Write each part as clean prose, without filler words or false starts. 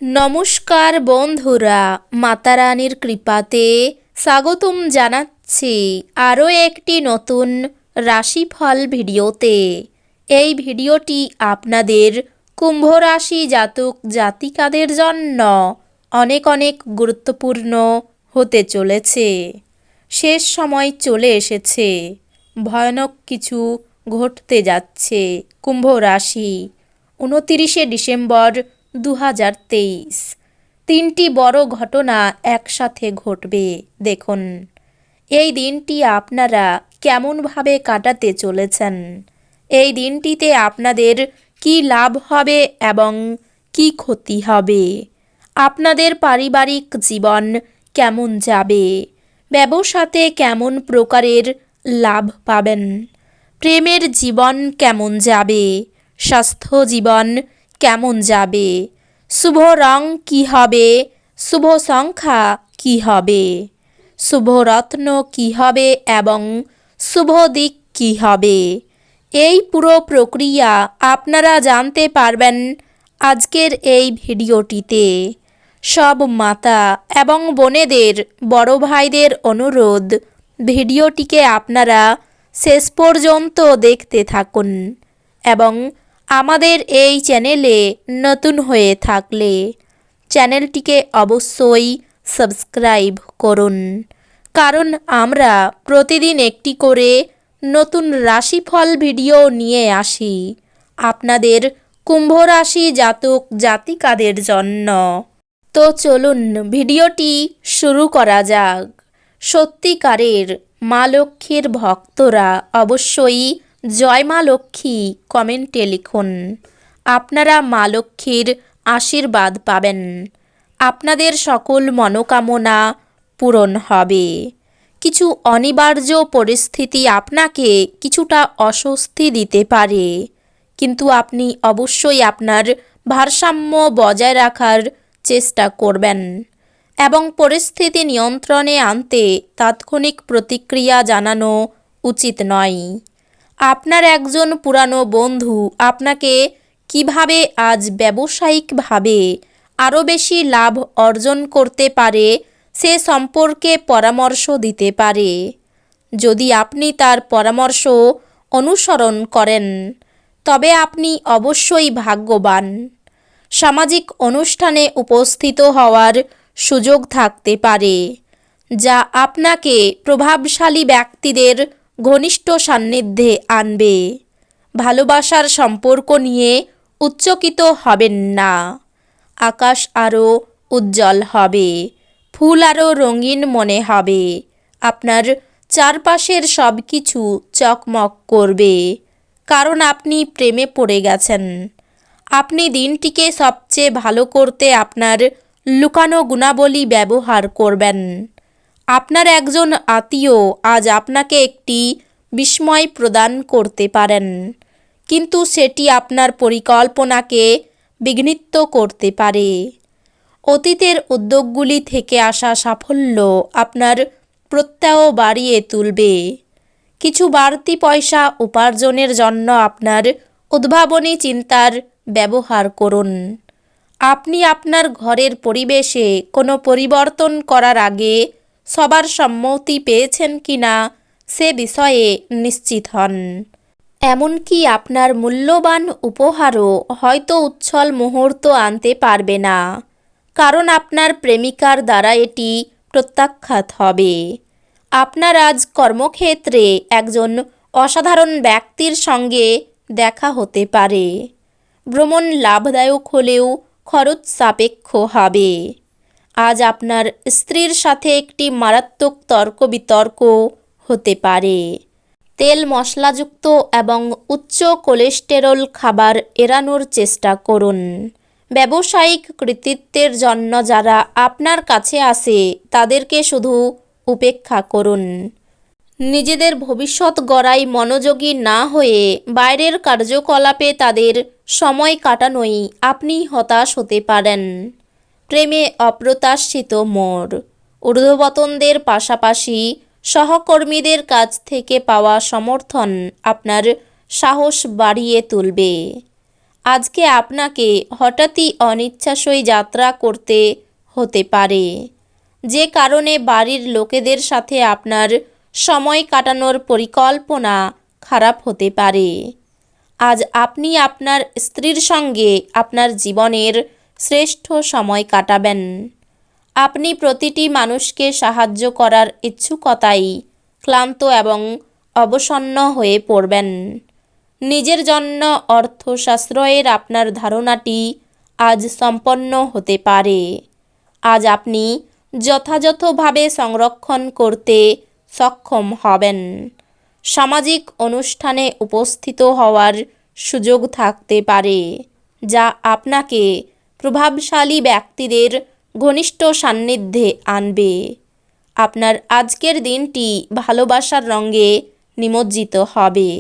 নমস্কার বন্ধুরা, মাতারানীর কৃপাতে স্বাগতম জানাচ্ছি আরও একটি নতুন রাশিফল ভিডিওতে। এই ভিডিওটি আপনাদের কুম্ভ রাশি জাতক জাতিকাদের জন্য অনেক অনেক গুরুত্বপূর্ণ হতে চলেছে। শেষ সময় চলে এসেছে, ভয়ানক কিছু ঘটতে যাচ্ছে। কুম্ভ রাশি 29শে ডিসেম্বর 2023 তিনটি বড় ঘটনা একসাথে ঘটবে। দেখুন এই দিনটি আপনারা কেমনভাবে কাটাতে চলেছেন, এই দিনটিতে আপনাদের কি লাভ হবে এবং কি ক্ষতি হবে, আপনাদের পারিবারিক জীবন কেমন যাবে, ব্যবসাতে কেমন প্রকারের লাভ পাবেন, প্রেমের জীবন কেমন যাবে, স্বাস্থ্য জীবন কেমন যাবে, শুভ রং কি হবে, শুভ সংখ্যা কি হবে, শুভ রত্ন কি হবে এবং শুভ দিক কি হবে, এই পুরো প্রক্রিয়া আপনারা জানতে পারবেন আজকের এই ভিডিওটিতে। সব মাতা এবং বোনেদের, বড় ভাইদের অনুরোধ, ভিডিওটিকে আপনারা শেষ পর্যন্ত দেখতে থাকুন এবং আমাদের এই চ্যানেলে নতুন হয়ে থাকলে চ্যানেলটিকে অবশ্যই সাবস্ক্রাইব করুন, কারণ আমরা প্রতিদিন একটি করে নতুন রাশিফল ভিডিও নিয়ে আসি আপনাদের কুম্ভ রাশি জাতক জাতিকাদের জন্য। তো চলুন ভিডিওটি শুরু করা যাক। সত্যিকারের মা লক্ষ্মীর ভক্তরা অবশ্যই জয় মা লক্ষ্মী কমেন্টে লিখুন। আপনারা মা লক্ষ্মীর আশীর্বাদ পাবেন, আপনাদের সকল মনোকামনা পূরণ হবে। কিছু অনিবার্য পরিস্থিতি আপনাকে কিছুটা অস্বস্তি দিতে পারে, কিন্তু আপনি অবশ্যই আপনার ভারসাম্য বজায় রাখার চেষ্টা করবেন এবং পরিস্থিতি নিয়ন্ত্রণে আনতে তাৎক্ষণিক প্রতিক্রিয়া জানানো উচিত নয়। আপনার একজন পুরানো বন্ধু আপনাকে কিভাবে আজ ব্যবসায়িকভাবে আরও বেশি লাভ অর্জন করতে পারে সে সম্পর্কে পরামর্শ দিতে পারে। যদি আপনি তার পরামর্শ অনুসরণ করেন তবে আপনি অবশ্যই ভাগ্যবান। সামাজিক অনুষ্ঠানে উপস্থিত হওয়ার সুযোগ থাকতে পারে, যা আপনাকে প্রভাবশালী ব্যক্তিদের ঘনিষ্ঠ সান্নিধ্যে আনবে। ভালোবাসার সম্পর্ক নিয়ে উচ্চকিত হবেন না। আকাশ আরও উজ্জ্বল হবে, ফুল আরও রঙিন মনে হবে, আপনার চারপাশের সব কিছু চকমক করবে, কারণ আপনি প্রেমে পড়ে গেছেন। আপনি দিনটিকে সবচেয়ে ভালো করতে আপনার লুকানো গুণাবলী ব্যবহার করবেন। আপনার একজন আত্মীয় আজ আপনাকে একটি বিস্ময় প্রদান করতে পারেন, কিন্তু সেটি আপনার পরিকল্পনাকে বিঘ্নিত করতে পারে। অতীতের উদ্যোগগুলি থেকে আসা সাফল্য আপনার প্রত্যয় বাড়িয়ে তুলবে। কিছু বাড়তি পয়সা উপার্জনের জন্য আপনার উদ্ভাবনী চিন্তার ব্যবহার করুন। আপনি আপনার ঘরের পরিবেশে কোনো পরিবর্তন করার আগে সবার সম্মতি পেয়েছেন কিনা সে বিষয়ে নিশ্চিত হন। এমনকি আপনার মূল্যবান উপহারও হয়তো উচ্ছল মুহূর্ত আনতে পারবে না, কারণ আপনার প্রেমিকার দ্বারা এটি প্রত্যাখ্যাত হবে। আপনার আজ কর্মক্ষেত্রে একজন অসাধারণ ব্যক্তির সঙ্গে দেখা হতে পারে। ভ্রমণ লাভদায়ক হলেও খরচ সাপেক্ষ হবে। আজ আপনার স্ত্রীর সাথে একটি মারাত্মক তর্ক বিতর্ক হতে পারে। তেল মশলাযুক্ত এবং উচ্চ কোলেস্টেরল খাবার এড়ানোর চেষ্টা করুন। ব্যবসায়িক কৃতিত্বের জন্য যারা আপনার কাছে আসে তাদেরকে শুধু উপেক্ষা করুন। নিজেদের ভবিষ্যৎ গড়ায় মনোযোগী না হয়ে বাইরের কার্যকলাপে তাদের সময় কাটানোই আপনি হতাশ হতে পারেন। প্রেমে অপ্রত্যাশিত মোড়। ঊর্ধ্বতনদের পাশাপাশি সহকর্মীদের কাছ থেকে পাওয়া সমর্থন আপনার সাহস বাড়িয়ে তুলবে। আজকে আপনাকে হঠাৎই অনিচ্ছাসই যাত্রা করতে হতে পারে, যে কারণে বাড়ির লোকেদের সাথে আপনার সময় কাটানোর পরিকল্পনা খারাপ হতে পারে। আজ আপনি আপনার স্ত্রীর সঙ্গে আপনার জীবনের শ্রেষ্ঠ সময় কাটাবেন। আপনি প্রতিটি মানুষকে সাহায্য করার ইচ্ছুকতায় ক্লান্ত এবং অবসন্ন হয়ে পড়বেন। নিজের জন্য অর্থ সাশ্রয়ের আপনার ধারণাটি আজ সম্পন্ন হতে পারে। আজ আপনি যথাযথভাবে সংরক্ষণ করতে সক্ষম হবেন। সামাজিক অনুষ্ঠানে উপস্থিত হওয়ার সুযোগ থাকতে পারে, যা আপনাকে প্রভাবশালী ব্যক্তিদের ঘনিষ্ঠ সান্নিধ্যে আনবে। আপনার আজকের দিনটি ভালোবাসার রঙে নিমজ্জিত হবে,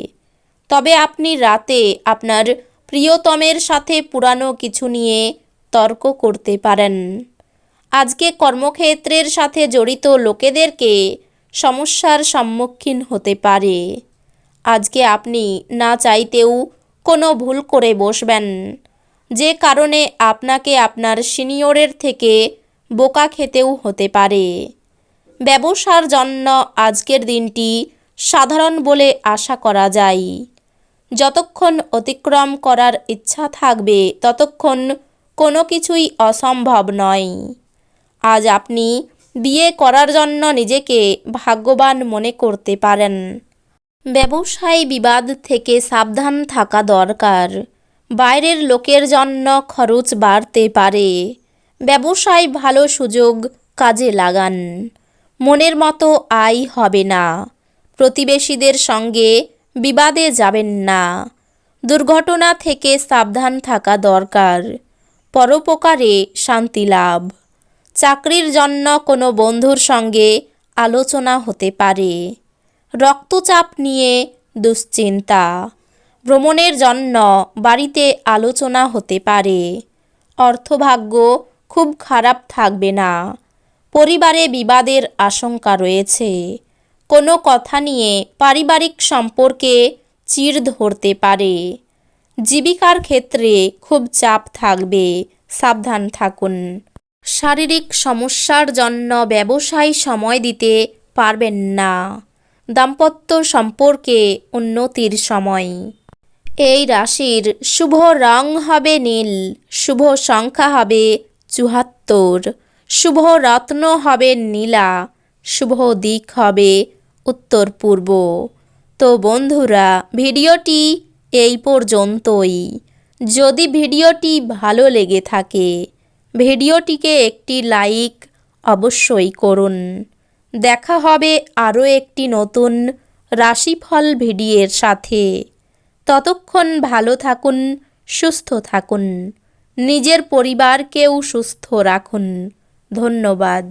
তবে আপনি রাতে আপনার প্রিয়তমের সাথে পুরানো কিছু নিয়ে তর্ক করতে পারেন। আজকে কর্মক্ষেত্রের সাথে জড়িত লোকেদেরকে সমস্যার সম্মুখীন হতে পারে। আজকে আপনি না চাইতেও কোনো ভুল করে বসবেন, যে কারণে আপনাকে আপনার সিনিয়রের থেকে বোকা খেতেও হতে পারে। ব্যবসার জন্য আজকের দিনটি সাধারণ বলে আশা করা যায়। যতক্ষণ অতিক্রম করার ইচ্ছা থাকবে ততক্ষণ কোনো কিছুই অসম্ভব নয়। আজ আপনি বিয়ে করার জন্য নিজেকে ভাগ্যবান মনে করতে পারেন। ব্যবসায় বিবাদ থেকে সাবধান থাকা দরকার। বাইরের লোকের জন্য খরচ বাড়তে পারে। ব্যবসায় ভালো সুযোগ কাজে লাগান। মনের মতো আয় হবে না। প্রতিবেশীদের সঙ্গে বিবাদে যাবেন না। দুর্ঘটনা থেকে সাবধান থাকা দরকার। পরোপকারে শান্তি লাভ। চাকরির জন্য কোনো বন্ধুর সঙ্গে আলোচনা হতে পারে। রক্তচাপ নিয়ে দুশ্চিন্তা। ভ্রমণের জন্য বাড়িতে আলোচনা হতে পারে। অর্থভাগ্য খুব খারাপ থাকবে না। পরিবারে বিবাদের আশঙ্কা রয়েছে। কোনো কথা নিয়ে পারিবারিক সম্পর্কে চিড় ধরতে পারে। জীবিকার ক্ষেত্রে খুব চাপ থাকবে, সাবধান থাকুন। শারীরিক সমস্যার জন্য ব্যবসায় সময় দিতে পারবেন না। দাম্পত্য সম্পর্কে উন্নতির সময়। এই রাশির শুভ রং হবে নীল, শুভ সংখ্যা হবে ৭৪, শুভ রত্ন হবে নীলা, শুভ দিক হবে উত্তর পূর্ব। তো বন্ধুরা, ভিডিওটি এই পর্যন্তই। যদি ভিডিওটি ভালো লেগে থাকে ভিডিওটিকে একটি লাইক অবশ্যই করুন। দেখা হবে আরও একটি নতুন রাশিফল ভিডিওর সাথে। ততক্ষণ ভালো থাকুন, সুস্থ থাকুন, নিজের পরিবারকেও সুস্থ রাখুন। ধন্যবাদ।